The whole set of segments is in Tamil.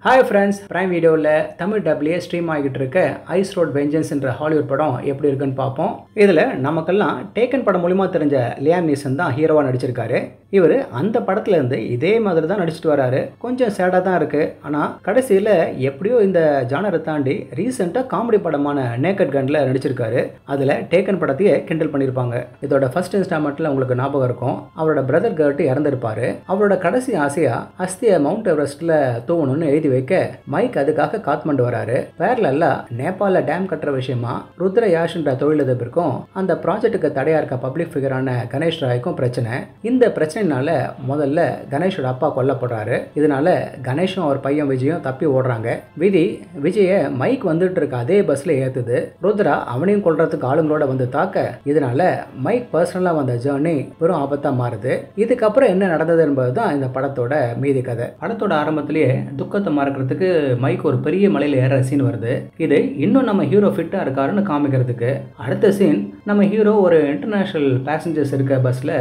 ஹாய் ஃப்ரெண்ட்ஸ், பிரைம் வீடியோவில் தமிழ் டப்லேயே ஸ்ட்ரீம் ஆகிட்டு இருக்க ஐஸ் ரோட் வெஞ்சன்ஸ் என்ற ஹாலிவுட் படம் எப்படி இருக்குன்னு பார்ப்போம். இதில் நமக்கெல்லாம் டேக்கன் படம் மூலிமா தெரிஞ்ச லியாம் நீசன் தான் ஹீரோவாக நடிச்சிருக்காரு. இவர் அந்த படத்துல இருந்து இதே மாதிரி தான் நடிச்சிட்டு வராரு. கொஞ்சம் சேடாக தான் இருக்குது. ஆனால் கடைசியில் எப்படியோ இந்த ஜானரை தாண்டி ரீசெண்டாக காமெடி படமான நேக்கட் கன்ல நடிச்சிருக்காரு. அதில் டேக்கன் படத்தையே கிண்டல் பண்ணியிருப்பாங்க. இதோட ஃபர்ஸ்ட் இன்ஸ்டால்மெண்ட்டில் உங்களுக்கு ஞாபகம் இருக்கும், அவரோட பிரதர் கர்ட் இறந்திருப்பாரு. அவரோட கடைசி ஆசையாக அஸ்தியை மவுண்ட் எவரெஸ்ட்டில் தூவணும்னு எழுதி வைக்க மைக் அதுக்காக காத்மண்டு வராரு. பேரலா நேபாள டேம் கட்டுற விஷயமா ருத்ர யாஷ்ன்ற தொழிலதிபருக்கும் அந்த ப்ராஜெக்டுக்கு தடையா இருக்க பப்ளிக் ஃபிகரான கணேஷ் ராய்க்கும் பிரச்சனை. இந்த பிரச்சனைனால முதல்ல கணேஷோட அப்பா கொல்லப்படுறாரு. இதனால கணேஷும் அவர் பையன் விஜயும் தப்பி ஓடுறாங்க. விஜய மைக் வந்துட்டு இருக்க அதே பஸ்ல ஏத்துது. ருத்ரா அவனையும் கொல்றதுக்கு ஆளுங்களோட வந்து தாக்க, இதனால மைக் பர்சனலா வந்த ஜேர்னி பெரும் ஆபத்தா மாறுது. இதுக்கப்புறம் என்ன நடந்தது என்பதுதான் இந்த படத்தோட மீதி கதை. படத்தோட ஆரம்பத்திலேயே துக்கத்தை மறக்கிறதுக்கு மைக் ஒரு பெரிய மலையில ஏற சீன் வருது. இது இன்னும் நம்ம ஹீரோ ஃபிட்டா இருக்காருன்னு காமிக்கிறதுக்கு. அடுத்த சீன் நம்ம ஹீரோ ஒரு இன்டர்நேஷனல் பேசஞ்சர்ஸ் இருக்க பஸ்ல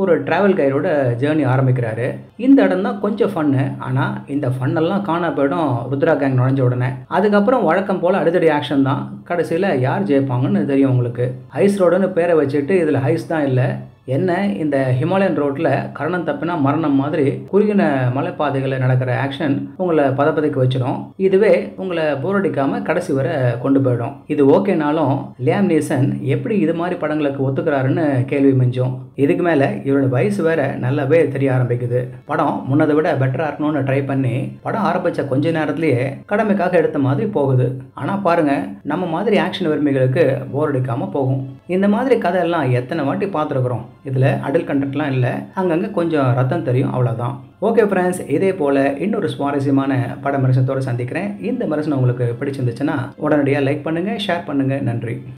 ஒரு டிராவல் கைடோட ஜேர்னி ஆரம்பிக்கிறாரு. இந்த இடம் தான் கொஞ்சம் ஃபன்னு. ஆனா இந்த ஃபன்னெல்லாம் காண போயிடும் ருத்ரா கேங் நுழைஞ்ச உடனே. அதுக்கப்புறம் வழக்கம் போல அடிதடி ஆக்ஷன் தான். கடைசியில் யார் ஜெயிப்பாங்கன்னு தெரியும் உங்களுக்கு. ஐஸ் ரோடுன்னு பேரை வச்சுட்டு இதில் ஐஸ் தான் இல்லை, என்ன இந்த ஹிமாலயன் ரோட்ல கரணம் தப்பினா மரணம் மாதிரி குறுகின மலைப்பாதைகளில் நடக்கிற ஆக்ஷன் உங்களை பதப்பதைக்கு வச்சிடும். இதுவே உங்களை போர் அடிக்காம கடைசி வரை கொண்டு போயிடும். இது ஓகேனாலும் லியாம் நீசன் எப்படி இது மாதிரி படங்களுக்கு ஒத்துக்கிறாருன்னு கேள்வி மிஞ்சும். இதுக்கு மேல இவரோட வயசு வேற நல்லாவே தெரிய ஆரம்பிக்குது. படம் முன்னதை விட பெட்டரா இருக்கணும்னு ட்ரை பண்ணி படம் ஆரம்பிச்ச கொஞ்ச நேரத்திலேயே கடமைக்காக எடுத்த மாதிரி போகுது. ஆனா பாருங்க, நம்ம மாதிரி ஆக்ஷன் விரும்பிகளுக்கு போர் அடிக்காம போகும். இந்த மாதிரி கதையெல்லாம் எத்தனை வாட்டி பார்த்துருக்குறோம். இதில் அடல்ட் கண்டென்ட்லாம் இல்லை, அங்கங்கே கொஞ்சம் ரத்தம் தெரியும், அவ்வளோதான். ஓகே ஃப்ரெண்ட்ஸ், இதே போல் இன்னொரு சுவாரஸ்யமான பட விமர்சனத்தோடு சந்திக்கிறேன். இந்த விமர்சனம் உங்களுக்கு பிடிச்சிருந்துச்சுன்னா உடனடியாக லைக் பண்ணுங்கள், ஷேர் பண்ணுங்கள். நன்றி.